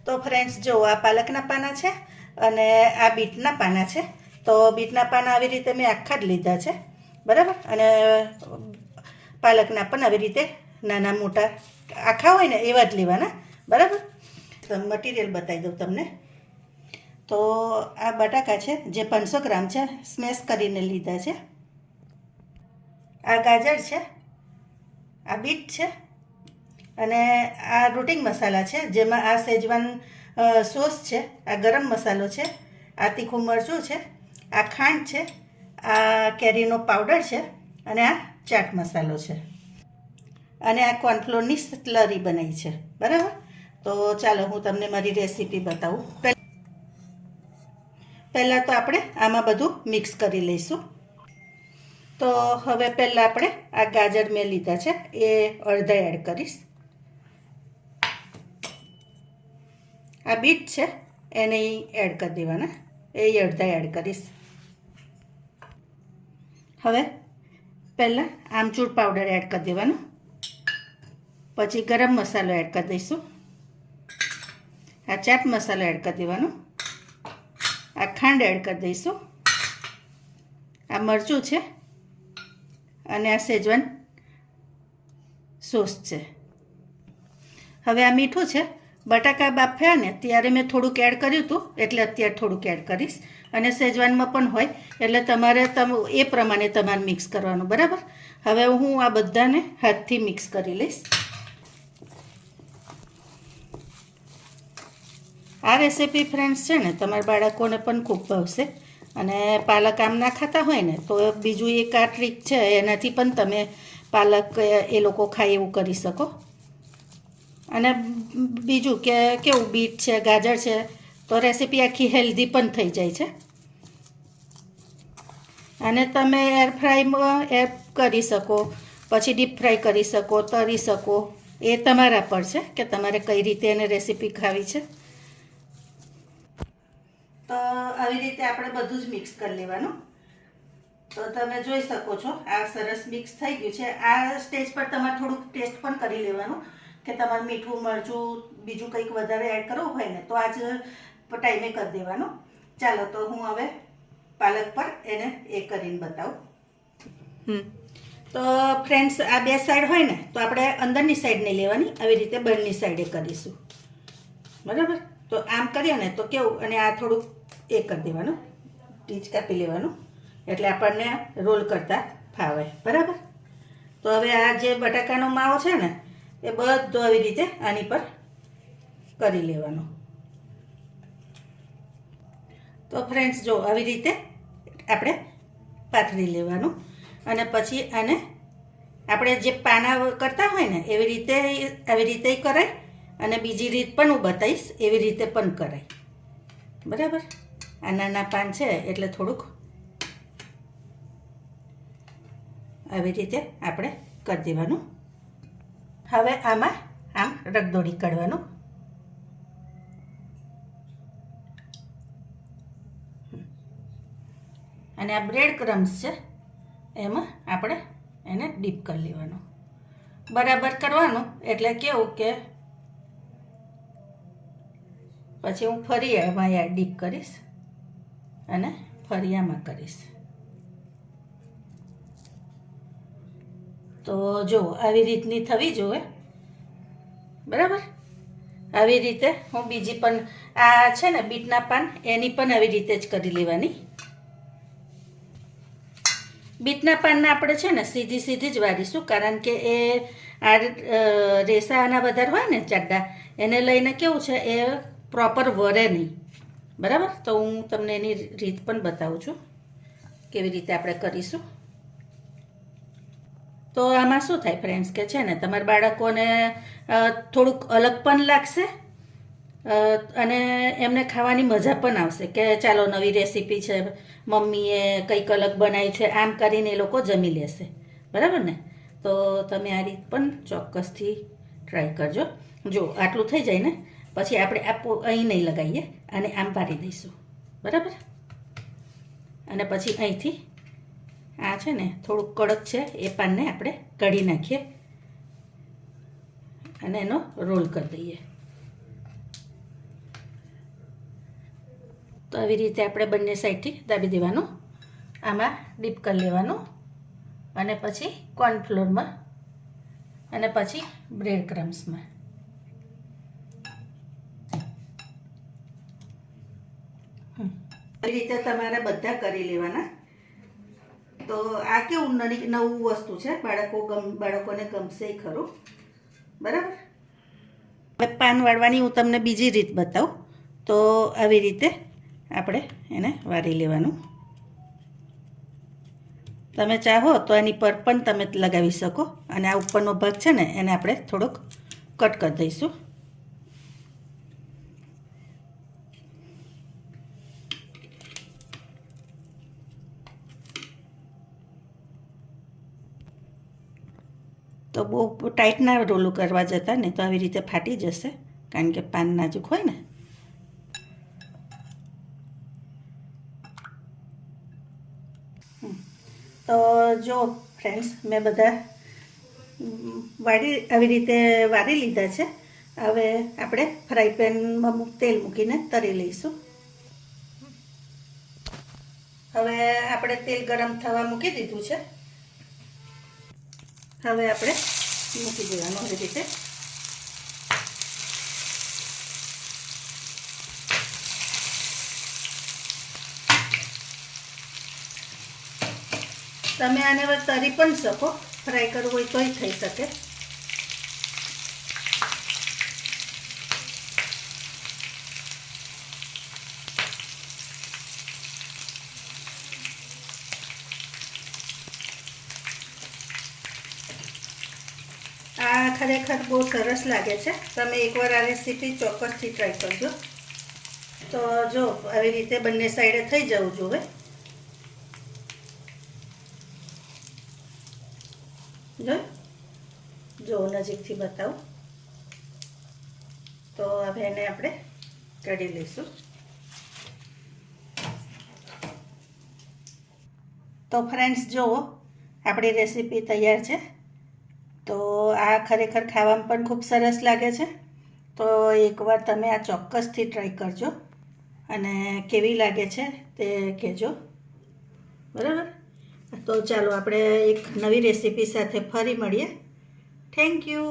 તો ફ્રેન્ડ્સ જો આ પાલકના પાના છે અને આ બીટના પાના છે. તો બીટના પાના આવી રીતે મેં આખા જ લીધા છે, બરાબર. અને પાલકના પણ આવી રીતે નાના મોટા આખા હોય ને એવા જ લેવાના, બરાબર. મટીરિયલ બતાવી દઉં તમને. તો આ બટાકા છે જે 500 ગ્રામ છે, સ્મેશ કરીને લીધા છે. આ ગાજર છે, આ બીટ છે, અને આ રૂટિંગ મસાલા છે જેમાં આ સેજવાન સોસ છે, આ ગરમ મસાલો છે, આ તીખું મરચું છે, આ ખાંડ છે, આ કેરીનો પાવડર છે, અને આ ચાટ મસાલો છે, અને આ કોર્નફ્લોરની સ્લરી બનાવી છે, બરાબર. તો ચાલો હું તમને મારી રેસીપી બતાવું. પહેલાં તો આપણે આમાં બધું મિક્સ કરી લઈશું. તો હવે પહેલાં આપણે આ ગાજર મેં લીધા છે એ અડધા એડ કરીશ. આ બીટ છે એને એડ કરી દેવાના, એ અડધા એડ કરીશ. હવે પહેલાં આમચૂર પાવડર એડ કરી દેવાનો, પછી ગરમ મસાલો એડ કરી દઈશું, આ ચાટ મસાલો એડ કરી દેવાનો, આ ખાંડ એડ કરી દઈશું, આ મરચું છે, અને આ સેજવાન સોસ છે. હવે આ મીઠું છે. બટાકા બાફ્યા ને ત્યારે મેં થોડુંક એડ કર્યું હતું, એટલે અત્યારે થોડુંક એડ કરીશ. અને સેજવાનમાં પણ હોય એટલે તમારે એ પ્રમાણે તમારે મિક્સ કરવાનું, બરાબર. હવે હું આ બધાને હાથથી મિક્સ કરી લઈશ. આ રેસીપી ફ્રેન્ડ્સ છે ને તમારા બાળકોને પણ ખૂબ ભાવશે. અને પાલક આમ ના ખાતા હોય ને તો બીજું એક આ ટ્રીક છે, એનાથી પણ તમે પાલક એ લોકો ખાય એવું કરી શકો. અને બીજું કે કેવું બીટ છે, ગાજર છે, તો રેસીપી આખી હેલ્ધી પણ થઈ જાય છે. અને તમે એર ફ્રાયમાં એર કરી શકો, પછી ડીપ ફ્રાય કરી શકો, તળી શકો, એ તમારા પર છે કે તમારે કઈ રીતે એને રેસીપી ખાવી છે. તો આવી રીતે આપણે બધું જ મિક્સ કરી લેવાનું. તો તમે જોઈ શકો છો આ સરસ મિક્સ થઈ ગયું છે. આ સ્ટેજ પર તમારે થોડુંક ટેસ્ટ પણ કરી લેવાનું કે તમારે મીઠું મરચું બીજું કંઈક વધારે એડ કરવું હોય ને તો આ જ ટાઈમે કરી દેવાનું. ચાલો તો હું હવે પાલક પર એને એ કરીને બતાવું. તો ફ્રેન્ડ્સ આ બે સાઈડ હોય ને તો આપણે અંદરની સાઈડ નહીં લેવાની, આવી રીતે બંને સાઈડે કરીશું, બરાબર. તો આમ કરીએ ને તો કેવું, અને આ થોડુંક એ કરી દેવાનું, ટીચ કાપી લેવાનું, એટલે આપણને રોલ કરતા ફાવે, બરાબર. તો હવે આ જે બટાકાનો માવો છે ને એ બધો આવી રીતે આની પર કરી લેવાનો. તો ફ્રેન્ડ્સ જો આવી રીતે આપણે પાથરી લેવાનું, અને પછી આને આપણે જે પાના કરતા હોય ને એવી રીતે આવી રીતે કરાય, અને બીજી રીત પણ હું બતાવીશ એવી રીતે પણ કરાય, બરાબર. આ નાના પાન છે એટલે થોડુંક આવી રીતે આપણે કરી દેવાનું. હવે આમાં આમ રગદોળી કાઢવાનું. અને આ બ્રેડ ક્રમ્સ છે એમાં આપણે એને ડીપ કરી લેવાનું, બરાબર કરવાનું. એટલે કેવું કે પછી હું ફરી આમાં ડીપ કરીશ અને ફરી આમાં કરીશ. તો જો આવી રીતની થવી જોઈએ, બરાબર. આવી રીતે હું બીજી પણ આ છે ને બીટના પાન એની પણ આવી રીતે જ કરી લેવાની. બીટના પાનના આપણે છે ને સીધી જ વારીશું, કારણ કે એ આ રેસાના વધારે હોય ને જાડા, એને લઈને કેવું છે એ પ્રોપર વરે નહીં, બરાબર. તો હું તમને એની રીત પણ બતાવું છું કેવી રીતે આપણે કરીશું. તો આમાં શું થાય ફ્રેન્ડ્સ કે છે ને તમારા બાળકોને થોડુંક અલગ પણ લાગશે, અને એમને ખાવાની મજા પણ આવશે કે ચાલો નવી રેસીપી છે, મમ્મીએ કંઈક અલગ બનાવી છે, આમ કરીને એ લોકો જમી લેશે, બરાબર ને. તો તમે આ રીત પણ ચોક્કસથી ટ્રાય કરજો. જો આટલું થઈ જાય ને પછી આપણે અહીં નહીં લગાવીએ, અને આમ પાડી દઈશું, બરાબર. અને પછી અહીંથી આ છે ને થોડુંક કડક છે એ પાનને આપણે કાઢી નાખીએ અને એનો રોલ કરી દઈએ. તો આવી રીતે આપણે બંને સાઈડથી દાબી દેવાનું, આમાં ડીપ કરી લેવાનું અને પછી કોર્નફ્લોરમાં અને પછી બ્રેડ ક્રમ્સમાં. આવી રીતે તમારે બધા કરી લેવાના. તો આ કેવું નવું વસ્તુ છે, બાળકોને ગમશે ખરું. બરાબર. હવે પાન વાળવાની હું તમને બીજી રીત બતાવું. તો આવી રીતે આપણે એને વાળી લેવાનું. તમે ચાહો તો એની પર પણ તમે લગાવી શકો અને આ ઉપરનો ભાગ છે ને એને આપણે થોડોક કટ કરી દઈશું. તો બહુ ટાઈટ ના રોલું કરવા જતા ને તો આવી રીતે ફાટી જશે, કારણ કે પાન નાજુક હોય ને. તો જો ફ્રેન્ડ્સ, મેં બધા આવી રીતે વાળી લીધા છે. હવે આપણે ફ્રાય પેનમાં તેલ મૂકીને તળી લઈશું. હવે આપણે તેલ ગરમ થવા મૂકી દીધું છે. હવે આપણે મૂકી દેવાનું આવી રીતે. તમે આને હવે તળી પણ શકો, ફ્રાય કરવું હોય તોય થઈ શકે. આ ખરેખર બહુ સરસ લાગે છે. તમે એકવાર આ રેસીપી ચોક્કસથી ટ્રાય કરજો. તો જો આવી રીતે બંને સાઈડે થઈ જવું જોઈએ. જો નજીકથી બતાવું. તો હવે એને આપણે કાઢી લઈશું. તો ફ્રેન્ડ્સ, જુઓ આપણી રેસીપી તૈયાર છે. તો આ ખરેખર ખાવામાં પણ ખૂબ સરસ લાગે છે. તો એકવાર તમે આ ચોક્કસથી ટ્રાય કરજો અને કેવી લાગે છે તે કહેજો. બરાબર. તો ચાલો આપણે એક નવી રેસીપી સાથે ફરી મળીએ. Thank you.